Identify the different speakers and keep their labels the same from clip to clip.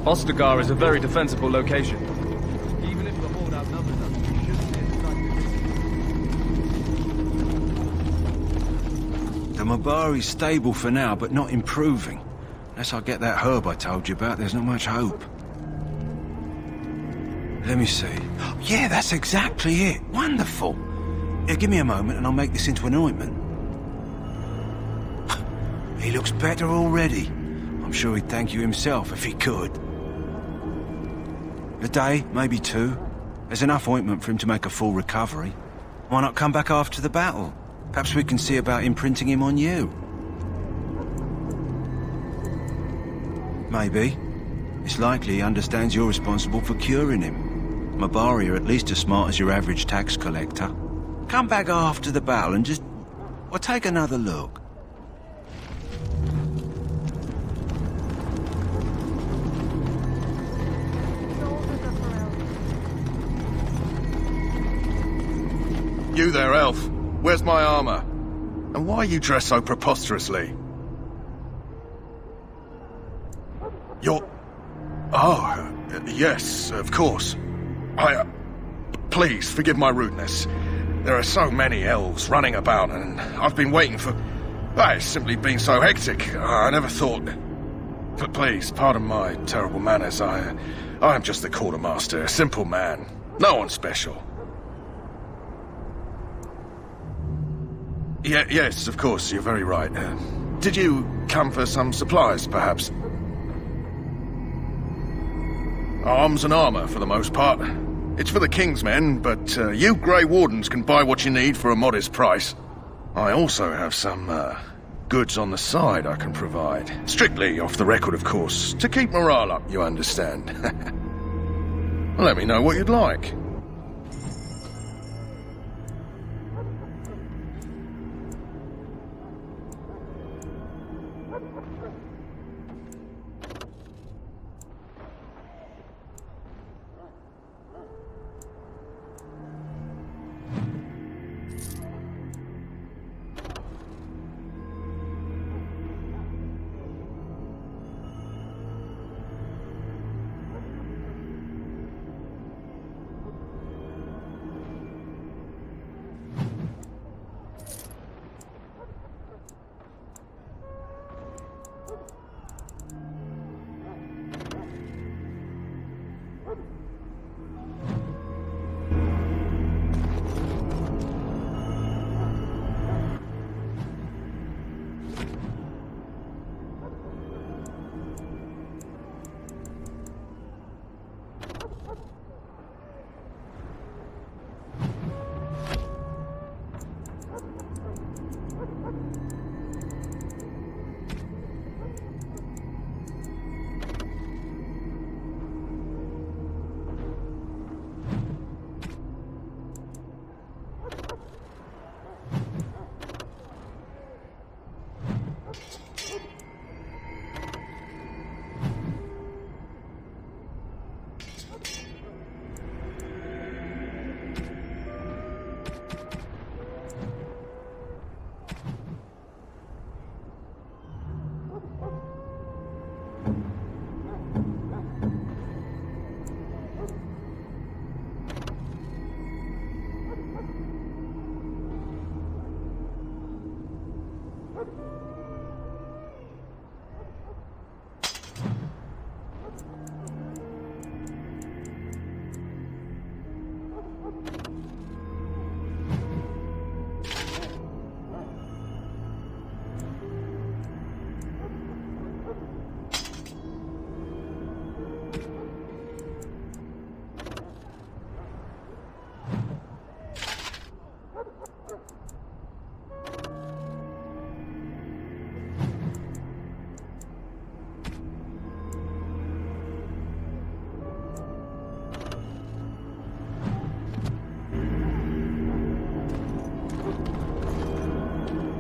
Speaker 1: Ostagar is a very defensible location. Even if the Horde outnumbers us, we shouldn't be in sight.
Speaker 2: The Mabari's stable for now, but not improving. Unless I get that herb I told you about, there's not much hope. Let me see. Yeah, that's exactly it. Wonderful. Yeah, give me a moment and I'll make this into an ointment. He looks better already. I'm sure he'd thank you himself if he could. A day, maybe 2. There's enough ointment for him to make a full recovery. Why not come back after the battle? Perhaps we can see about imprinting him on you. Maybe. It's likely he understands you're responsible for curing him. Mabari are at least as smart as your average tax collector. Come back after the battle and just... well, take another look.
Speaker 3: You there, elf. Where's my armor? And why are you dressed so preposterously? You're... oh, yes, of course. Please, forgive my rudeness. There are so many elves running about, and I've been waiting for... it's simply been so hectic. I never thought... But please, pardon my terrible manners. I am just the quartermaster, a simple man. No one special. Yes, of course, you're very right. Did you come for some supplies, perhaps? Arms and armor, for the most part. It's for the King's men, but you Grey Wardens can buy what you need for a modest price. I also have some goods on the side I can provide. Strictly off the record, of course, to keep morale up, you understand. Let me know what you'd like.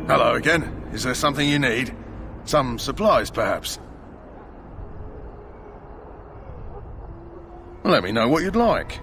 Speaker 3: Hello again. Is there something you need? Some supplies, perhaps? Let me know what you'd like.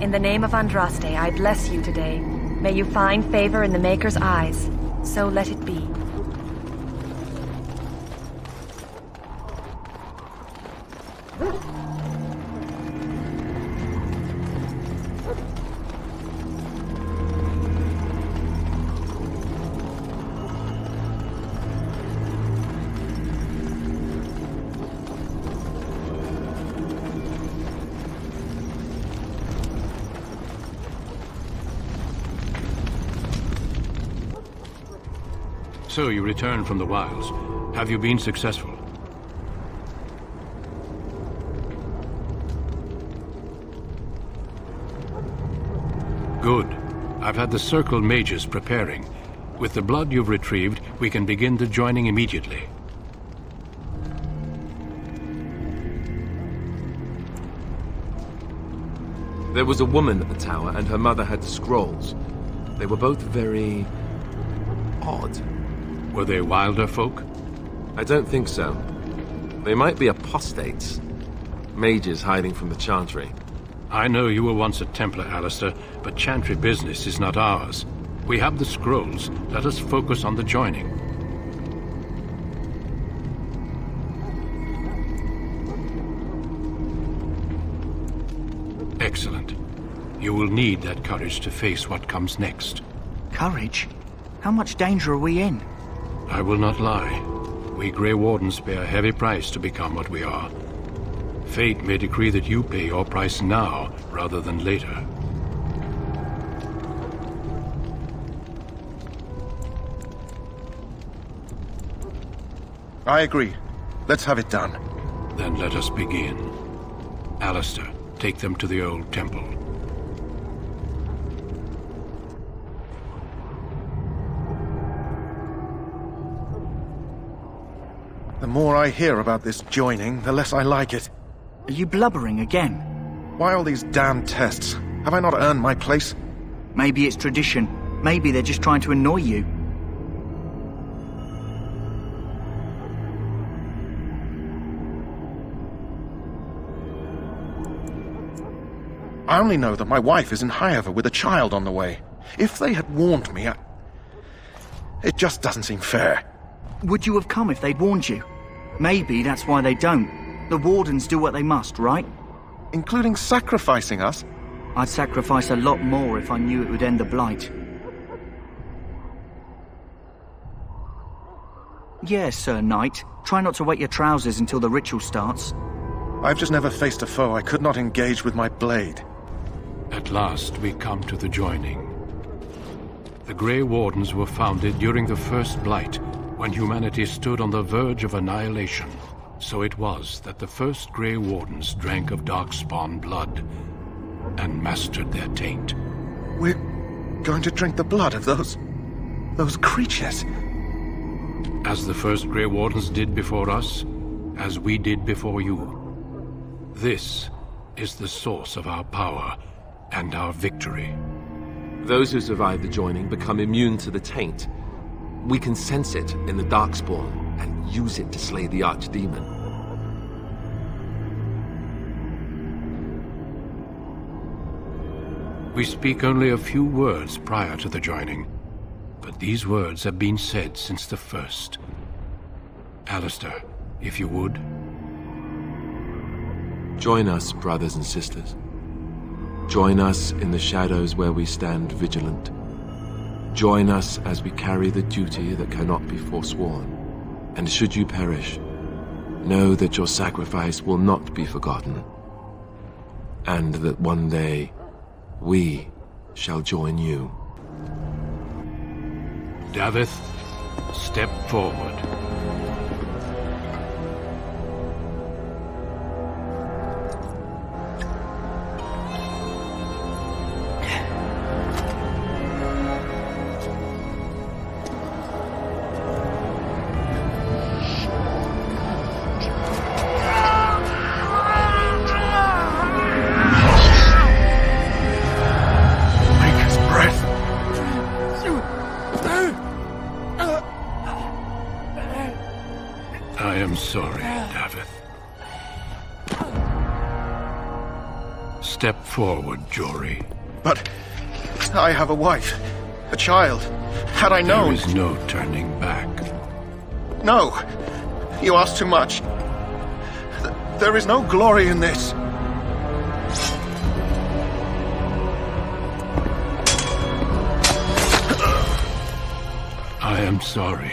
Speaker 4: In the name of Andraste, I bless you today. May you find favor in the Maker's eyes. So let it be.
Speaker 5: So you returned from the wilds. Have you been successful? Good. I've had the Circle mages preparing. With the blood you've retrieved, we can begin the joining immediately.
Speaker 1: There was a woman at the tower, and her mother had the scrolls. They were both very odd.
Speaker 5: Were they wilder folk?
Speaker 1: I don't think so. They might be apostates. Mages hiding from the Chantry.
Speaker 5: I know you were once a Templar, Alistair, but Chantry business is not ours. We have the scrolls. Let us focus on the joining. Excellent. You will need that courage to face what comes next.
Speaker 6: Courage? How much danger are we in?
Speaker 5: I will not lie. We Grey Wardens pay a heavy price to become what we are. Fate may decree that you pay your price now, rather than later.
Speaker 3: I agree. Let's have it done.
Speaker 5: Then let us begin. Alistair, take them to the old temple.
Speaker 3: The more I hear about this joining, the less I like it.
Speaker 6: Are you blubbering again?
Speaker 3: Why all these damn tests? Have I not earned my place?
Speaker 6: Maybe it's tradition. Maybe they're just trying to annoy you.
Speaker 3: I only know that my wife is in Highover with a child on the way. If they had warned me, it just doesn't seem fair.
Speaker 6: Would you have come if they'd warned you? Maybe that's why they don't. The Wardens do what they must, right?
Speaker 3: Including sacrificing us?
Speaker 6: I'd sacrifice a lot more if I knew it would end the Blight. Yes, Sir Knight. Try not to wet your trousers until the ritual starts.
Speaker 3: I've just never faced a foe I could not engage with my blade.
Speaker 5: At last, we come to the joining. The Grey Wardens were founded during the First Blight, when humanity stood on the verge of annihilation. So it was that the first Grey Wardens drank of Darkspawn blood and mastered their taint.
Speaker 3: We're going to drink the blood of those creatures.
Speaker 5: As the first Grey Wardens did before us, as we did before you. This is the source of our power and our victory.
Speaker 1: Those who survive the joining become immune to the taint. We can sense it in the Darkspawn and use it to slay the Archdemon.
Speaker 5: We speak only a few words prior to the joining, but these words have been said since the first. Alistair, if you would.
Speaker 1: Join us, brothers and sisters. Join us in the shadows where we stand vigilant. Join us as we carry the duty that cannot be forsworn. And should you perish, know that your sacrifice will not be forgotten. And that one day, we shall join you.
Speaker 5: Davith, step forward. Step forward, Jory.
Speaker 3: But I have a wife, a child. Had I known...
Speaker 5: There is no turning back.
Speaker 3: No! You ask too much. There is no glory in this.
Speaker 5: I am sorry.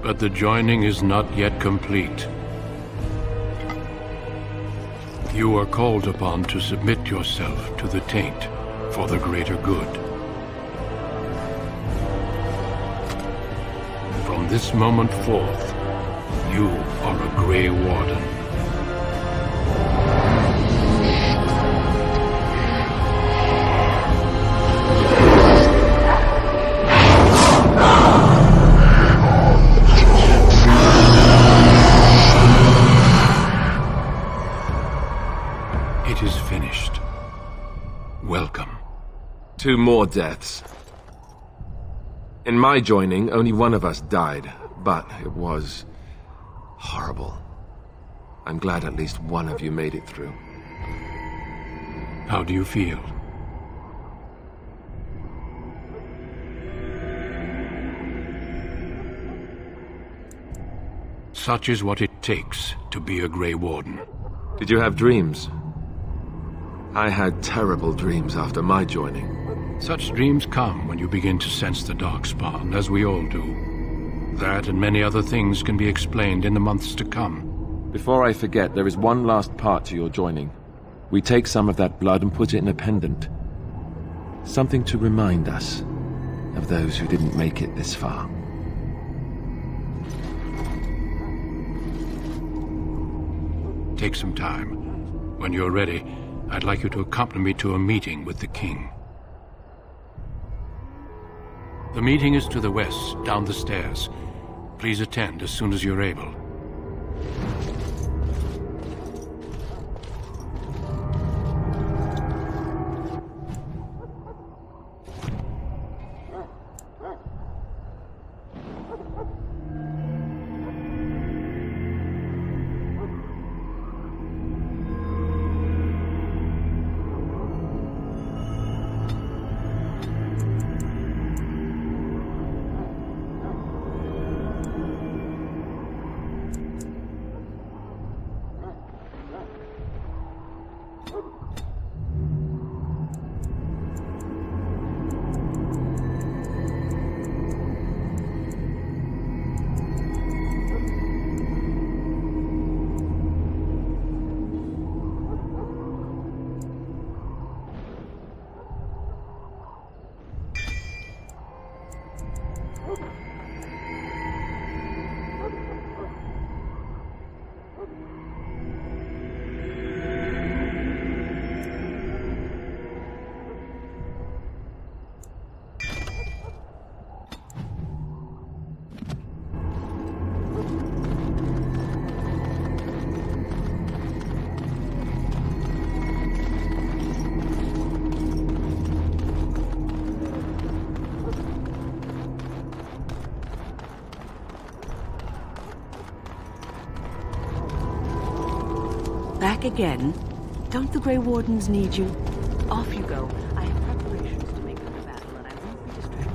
Speaker 5: But the joining is not yet complete. You are called upon to submit yourself to the taint for the greater good. From this moment forth, you are a Grey Warden. It is finished. Welcome.
Speaker 1: 2 more deaths. In my joining, only one of us died, but it was horrible. I'm glad at least one of you made it through.
Speaker 5: How do you feel? Such is what it takes to be a Grey Warden.
Speaker 1: Did you have dreams? I had terrible dreams after my joining.
Speaker 5: Such dreams come when you begin to sense the Darkspawn, as we all do. That and many other things can be explained in the months to come.
Speaker 1: Before I forget, there is one last part to your joining. We take some of that blood and put it in a pendant. Something to remind us of those who didn't make it this far.
Speaker 5: Take some time. When you're ready, I'd like you to accompany me to a meeting with the king. The meeting is to the west, down the stairs. Please attend as soon as you're able.
Speaker 7: Back again? Don't the Grey Wardens need you? Off you go. I have preparations to make for the battle, and I won't be distracted.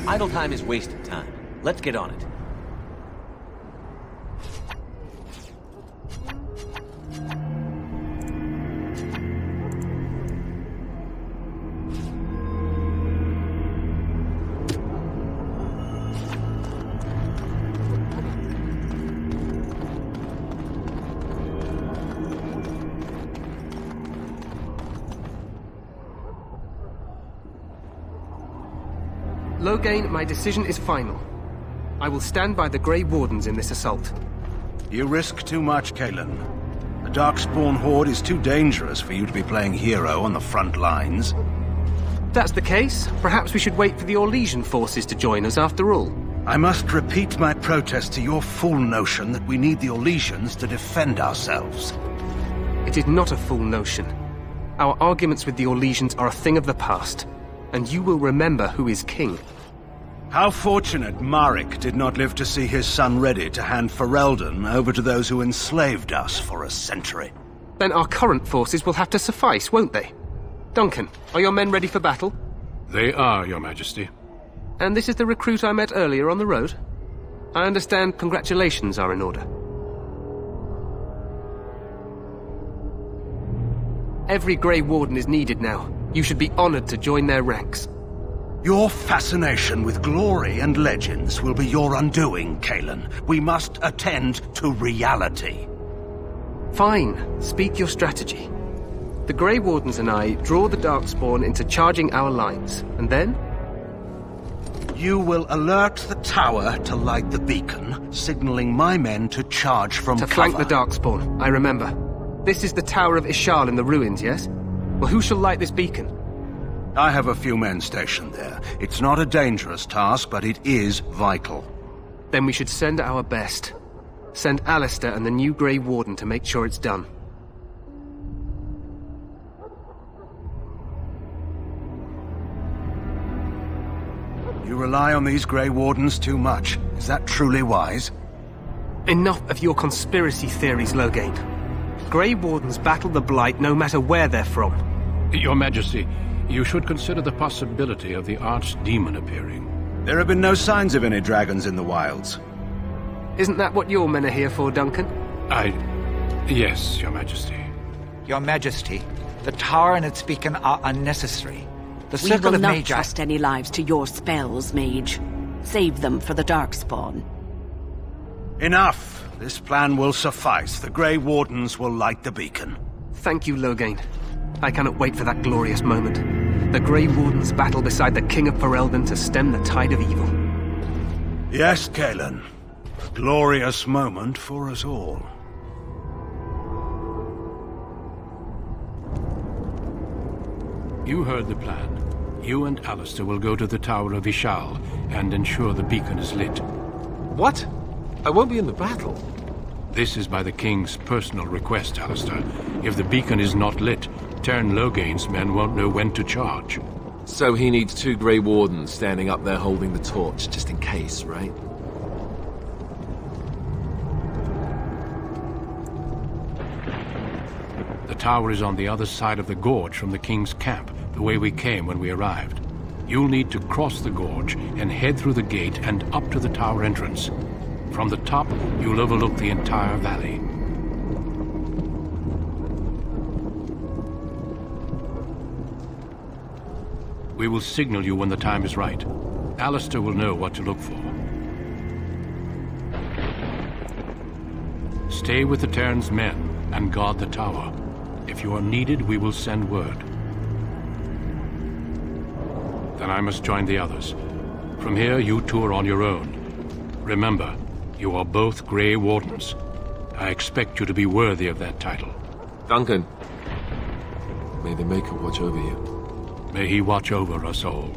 Speaker 8: Idle time is wasted time. Let's get on it.
Speaker 9: Loghain, my decision is final. I will stand by the Grey Wardens in this assault.
Speaker 2: You risk too much, Kalen. The Darkspawn Horde is too dangerous for you to be playing hero on the front lines.
Speaker 9: If that's the case, perhaps we should wait for the Orlesian forces to join us after all.
Speaker 2: I must repeat my protest to your fool notion that we need the Orlesians to defend ourselves.
Speaker 9: It is not a fool notion. Our arguments with the Orlesians are a thing of the past, and you will remember who is king.
Speaker 2: How fortunate Marek did not live to see his son ready to hand Ferelden over to those who enslaved us for a century.
Speaker 9: Then our current forces will have to suffice, won't they? Duncan, are your men ready for battle?
Speaker 5: They are, Your Majesty.
Speaker 9: And this is the recruit I met earlier on the road? I understand congratulations are in order. Every Grey Warden is needed now. You should be honored to join their ranks.
Speaker 2: Your fascination with glory and legends will be your undoing, Kalen. We must attend to reality.
Speaker 9: Fine. Speak your strategy. The Grey Wardens and I draw the Darkspawn into charging our lines, and then?
Speaker 2: You will alert the tower to light the beacon, signaling my men to charge from cover.
Speaker 9: To flank the Darkspawn, I remember. This is the Tower of Ishal in the ruins, yes? Well, who shall light this beacon?
Speaker 2: I have a few men stationed there. It's not a dangerous task, but it is vital.
Speaker 9: Then we should send our best. Send Alistair and the new Grey Warden to make sure it's done.
Speaker 2: You rely on these Grey Wardens too much. Is that truly wise?
Speaker 9: Enough of your conspiracy theories, Loghain. Grey Wardens battle the Blight no matter where they're from.
Speaker 5: Your Majesty, you should consider the possibility of the Archdemon appearing.
Speaker 2: There have been no signs of any dragons in the wilds.
Speaker 9: Isn't that what your men are here for, Duncan?
Speaker 5: Yes, Your Majesty.
Speaker 10: Your Majesty, the tower and its beacon are unnecessary. The
Speaker 7: We
Speaker 10: circle
Speaker 7: will
Speaker 10: of
Speaker 7: not
Speaker 10: Magi...
Speaker 7: trust any lives to your spells, Mage. Save them for the Darkspawn.
Speaker 2: Enough! This plan will suffice. The Grey Wardens will light the beacon.
Speaker 9: Thank you, Loghain. I cannot wait for that glorious moment. The Grey Wardens battle beside the King of Ferelden to stem the tide of evil.
Speaker 2: Yes, Kalen. A glorious moment for us all.
Speaker 5: You heard the plan. You and Alistair will go to the Tower of Ishal and ensure the beacon is lit.
Speaker 1: What? I won't be in the battle.
Speaker 5: This is by the King's personal request, Alistair. If the beacon is not lit, Tern Loghain's men won't know when to charge.
Speaker 1: So he needs 2 Grey Wardens standing up there holding the torch, just in case, right?
Speaker 5: The tower is on the other side of the gorge from the King's camp, the way we came when we arrived. You'll need to cross the gorge and head through the gate and up to the tower entrance. From the top, you'll overlook the entire valley. We will signal you when the time is right. Alistair will know what to look for. Stay with the Terran's men and guard the tower. If you are needed, we will send word. Then I must join the others. From here, you two are on your own. Remember, you are both Grey Wardens. I expect you to be worthy of that title.
Speaker 1: Duncan, may the Maker watch over you.
Speaker 5: May he watch over us all.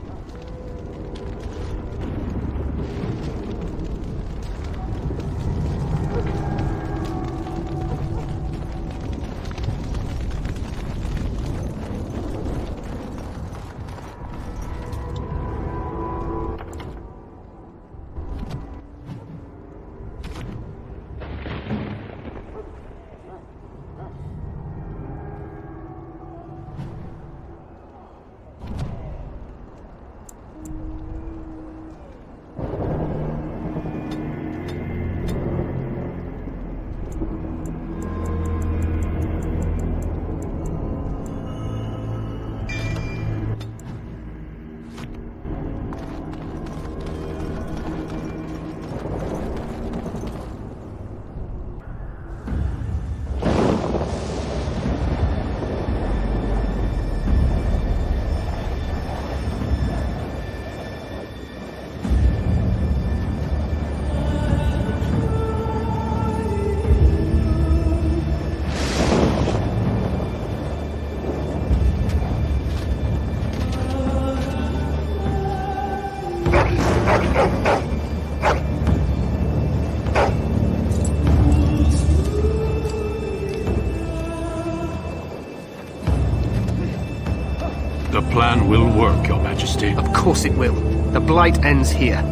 Speaker 5: plan will work, Your Majesty.
Speaker 9: Of course it will. The Blight ends here.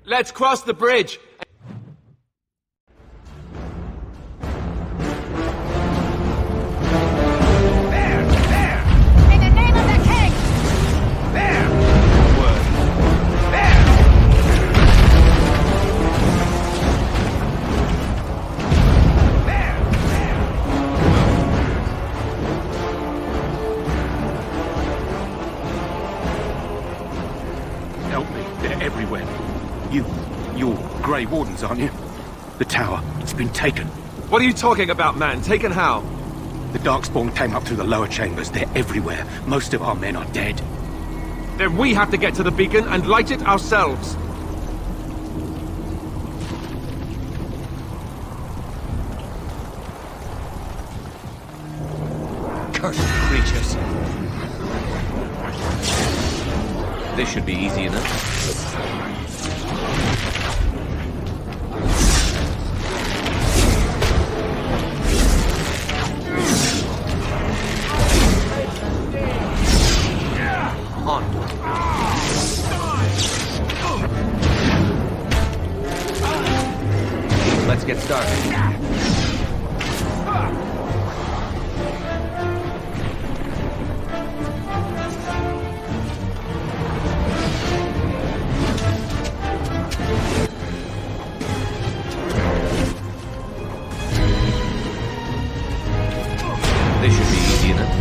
Speaker 1: Let's cross the bridge.
Speaker 11: You're Grey Wardens, aren't you? The tower, it's been taken.
Speaker 1: What are you talking about, man? Taken how?
Speaker 11: The Darkspawn came up through the lower chambers. They're everywhere. Most of our men are dead.
Speaker 1: Then we have to get to the beacon and light it ourselves.
Speaker 8: Cursed creatures. This should be easy enough. Let's get started. This should be easy enough.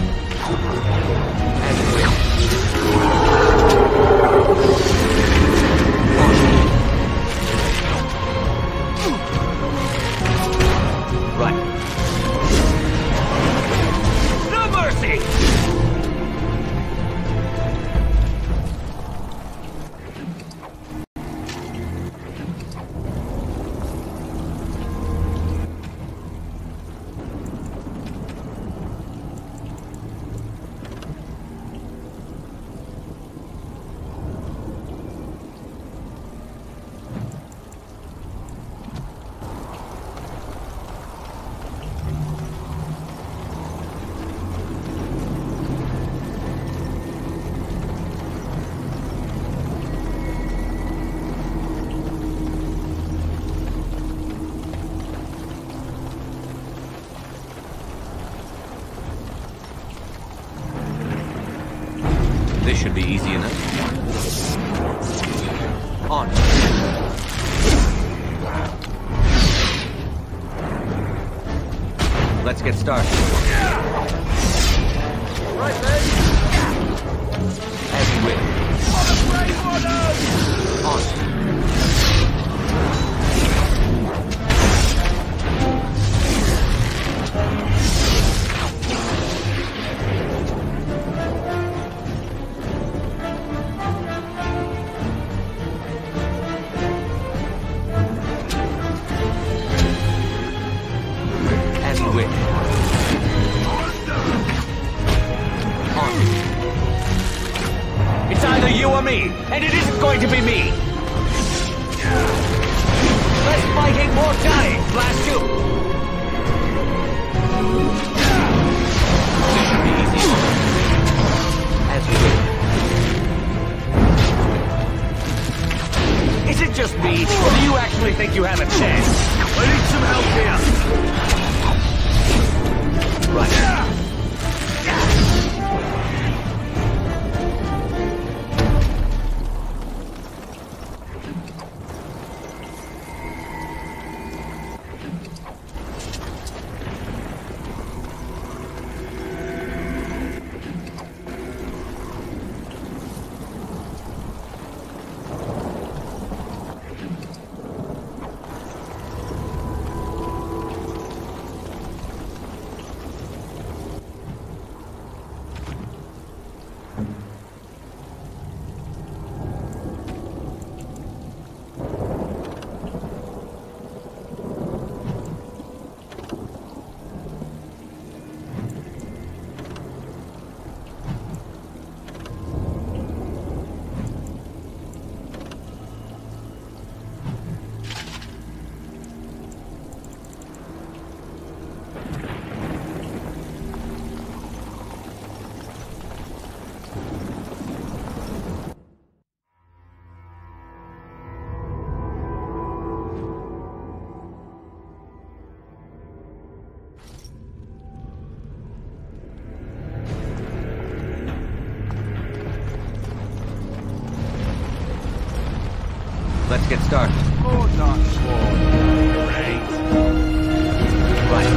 Speaker 8: Right. This should be easy enough. On. Let's get started. Right, mate. As you wish. On. It's either you or me, and it isn't going to be me! Less fighting, more dying, blast you! This should be easy. As you will. Is it just me, or do you actually think you have a chance? I need some help here! Right. Let's get started.
Speaker 10: Oh, not Great.
Speaker 8: Right.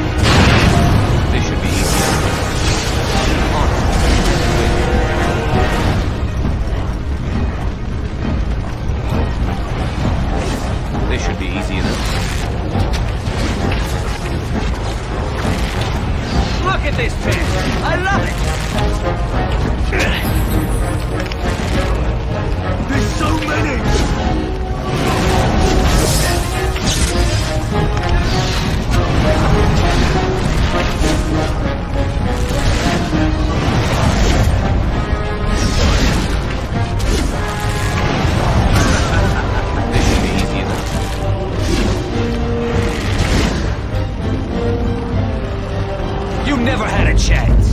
Speaker 8: This should be easy. On. This should be easy enough. Look at this pit! I love it!
Speaker 10: There's so many!
Speaker 8: This should be easy enough. You never had a chance!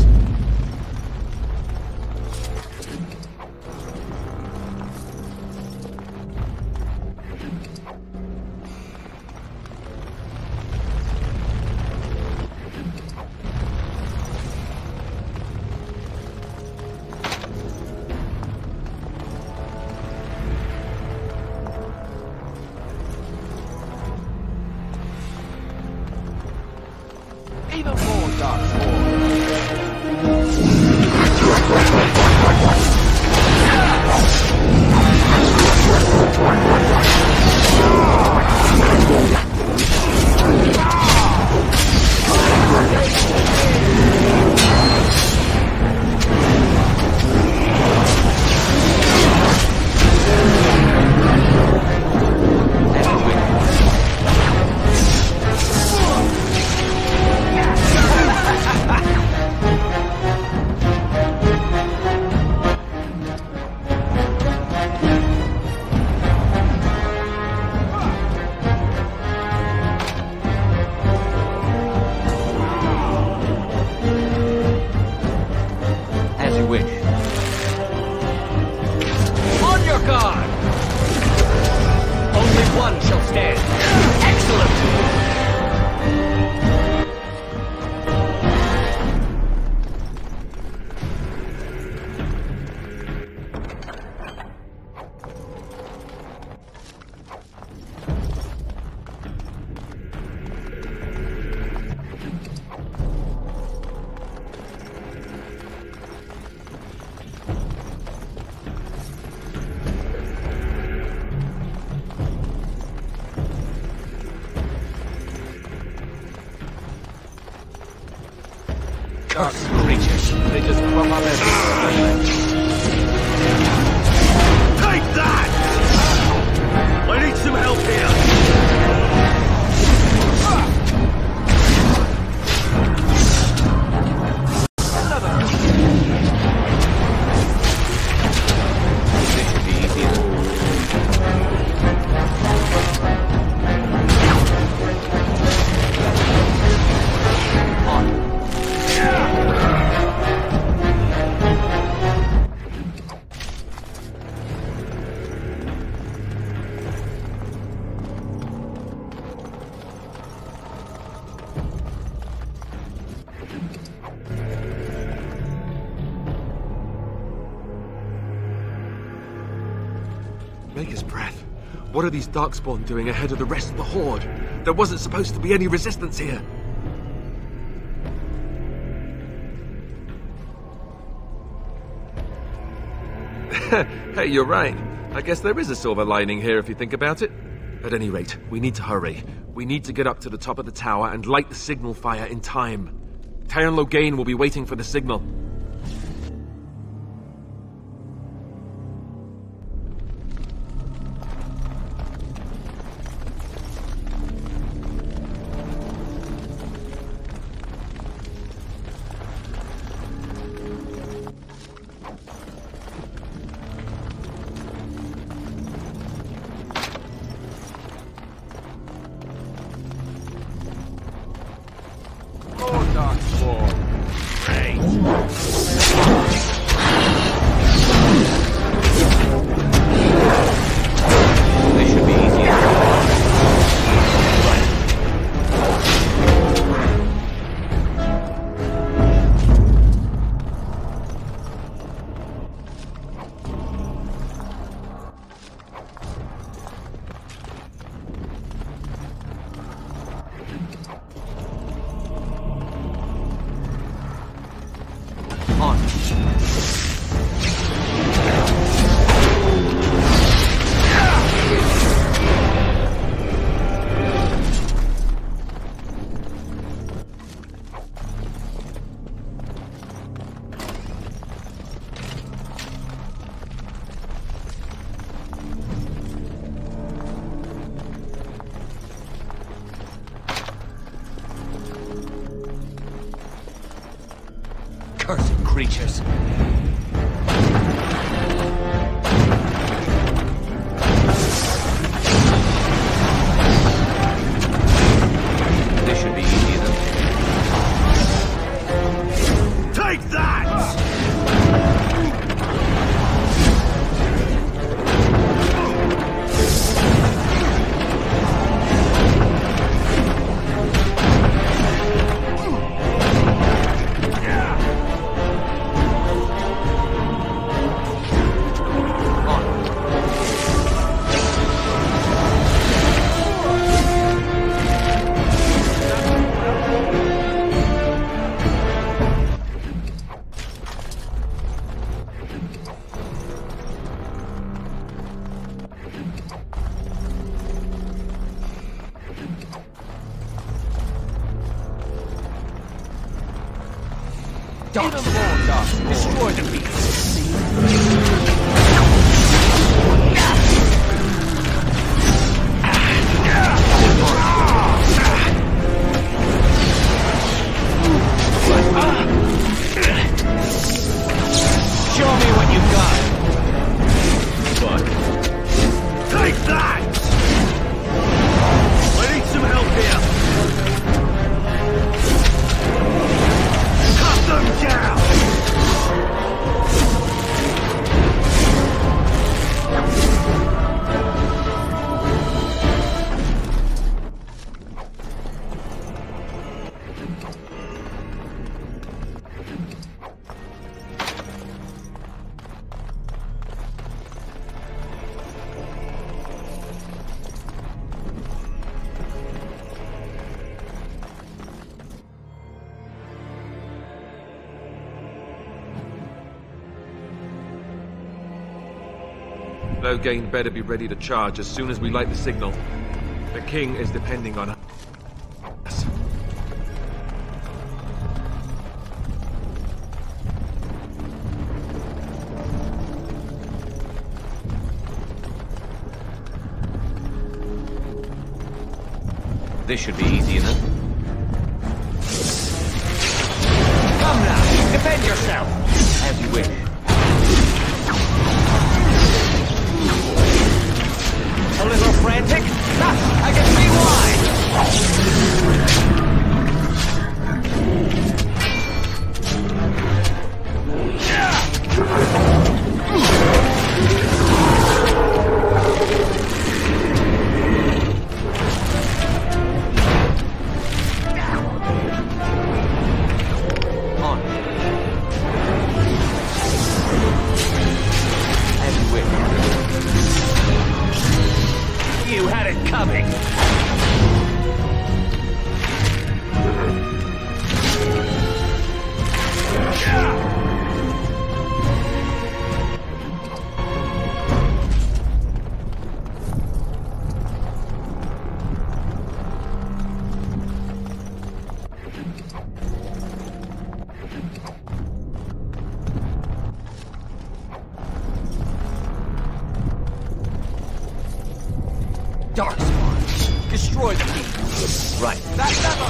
Speaker 10: Even more dark
Speaker 11: dark creatures. They just crop up everywhere.
Speaker 8: Take that! I need some help here!
Speaker 1: Maker's breath. What are these Darkspawn doing ahead of the rest of the Horde? There wasn't supposed to be any resistance here. Hey, you're right. I guess there is a silver lining here if you think about it. At any rate, we need to hurry. We need to get up to the top of the tower and light the signal fire in time. Taron Logain will be waiting for the signal.
Speaker 11: Cursed creatures. This should be easy enough.
Speaker 8: Take that!
Speaker 11: Destroy the beast. Show me what you got. Fuck.
Speaker 8: Take that! I need some help here. Cut them down!
Speaker 1: Logain better be ready to charge as soon as we light the signal. The king is depending on us.
Speaker 8: This should be easy enough. Come now, defend yourself! As you wish. A little frantic? I can see why! You had it coming! Darkspawn, destroy the key. Right. That never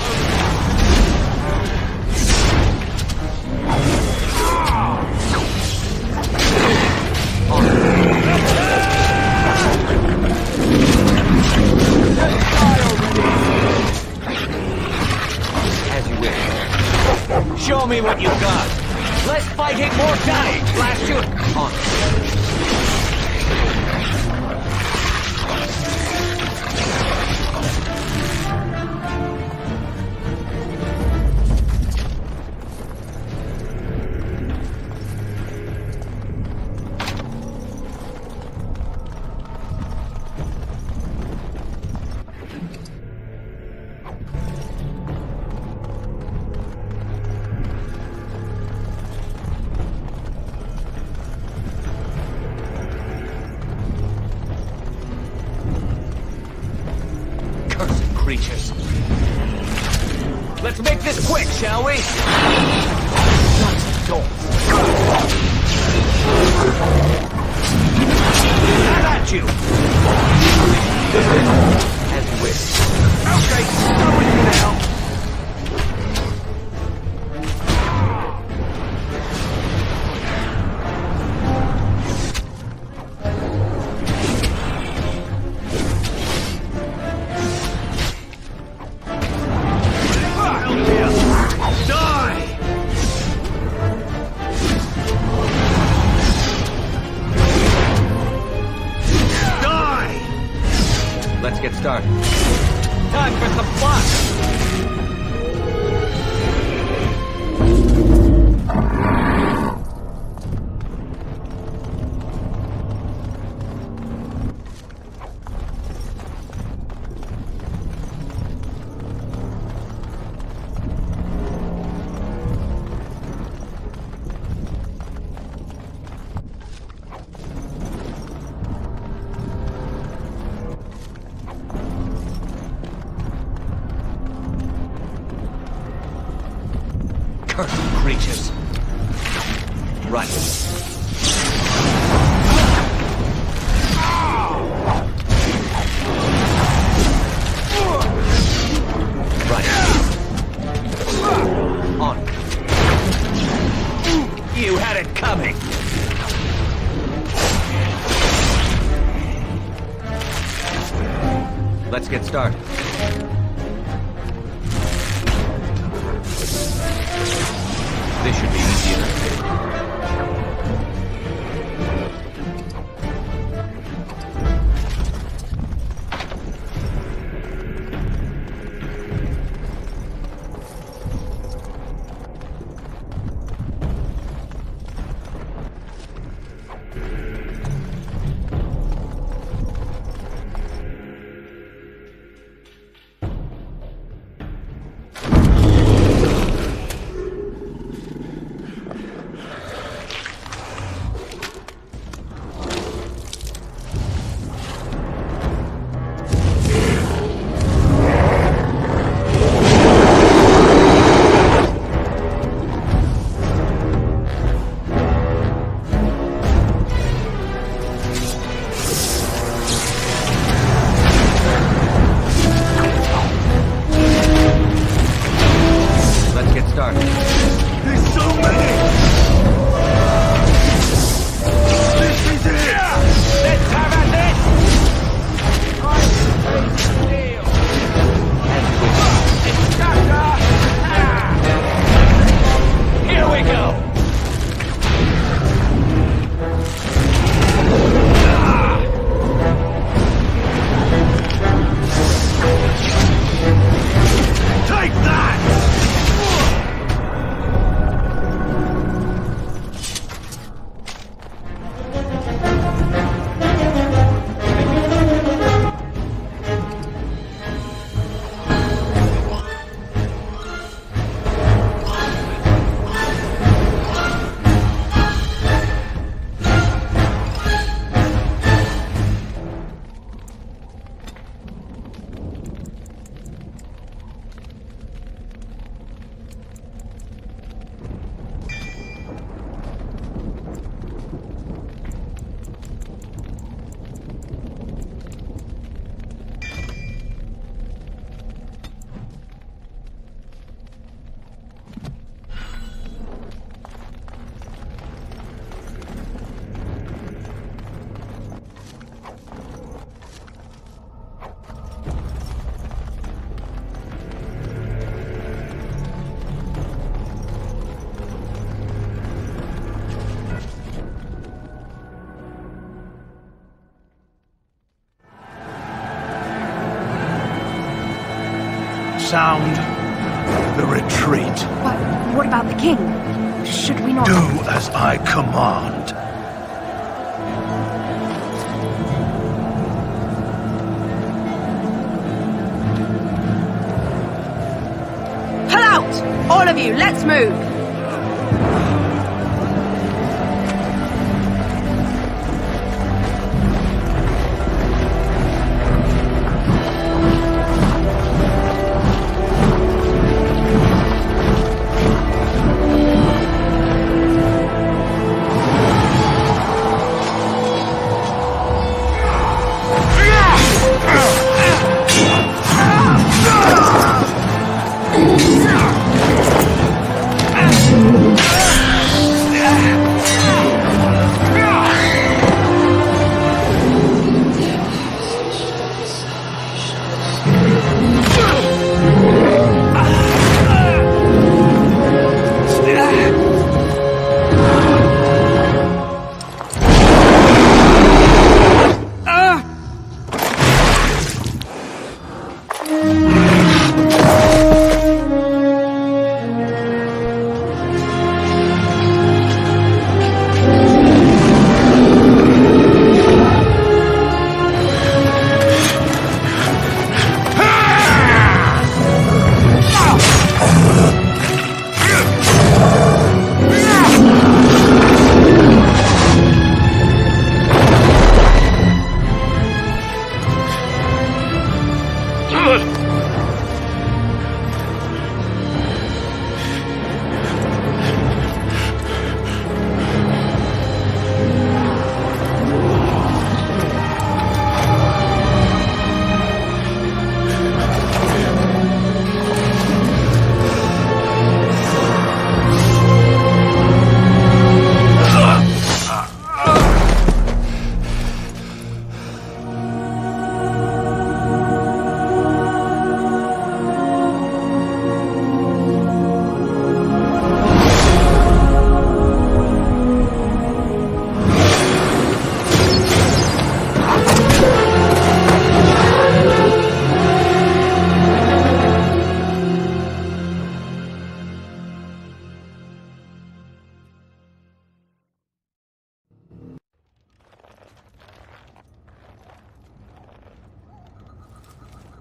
Speaker 8: As you wish. Show me what you've got. Less fighting, more dying. Blast you. On. Creatures. Let's make this quick, shall we? Have at you! As you wish. Okay, go with you now. Let's get started. Time for some fun! Cursed creatures. Right. Right. On. You had it coming. Let's get started. This should be easy enough. started.
Speaker 3: There's so many! This is it!
Speaker 8: Let's have at this! Here we go!
Speaker 3: Take that! Sound the retreat.
Speaker 4: What about the king? Should we not...
Speaker 3: Do as I command.
Speaker 12: Pull out! All of you, let's move!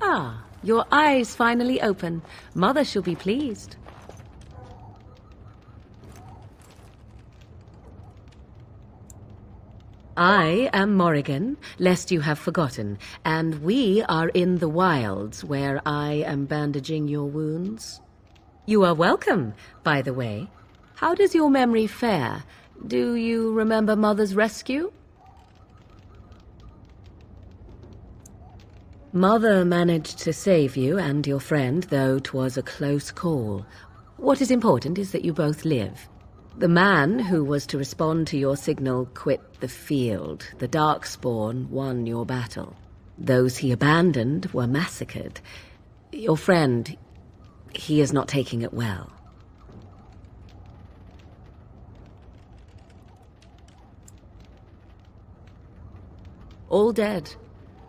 Speaker 7: Ah, your eyes finally open. Mother shall be pleased. I am Morrigan, lest you have forgotten, and we are in the wilds where I am bandaging your wounds. You are welcome, by the way. How does your memory fare? Do you remember Mother's rescue? Mother managed to save you and your friend, though 'twas a close call. What is important is that you both live. The man who was to respond to your signal quit the field. The Darkspawn won your battle. Those he abandoned were massacred. Your friend, he is not taking it well. All dead.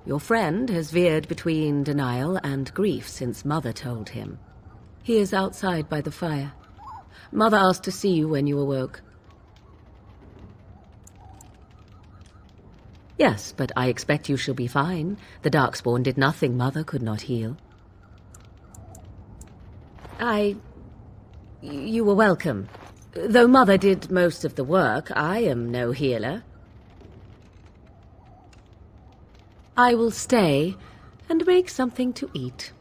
Speaker 7: Your friend has veered between denial and grief since Mother told him. He is outside by the fire. Mother asked to see you when you awoke. Yes, but I expect you shall be fine. The Darkspawn did nothing Mother could not heal. You were welcome. Though Mother did most of the work, I am no healer. I will stay and make something to eat.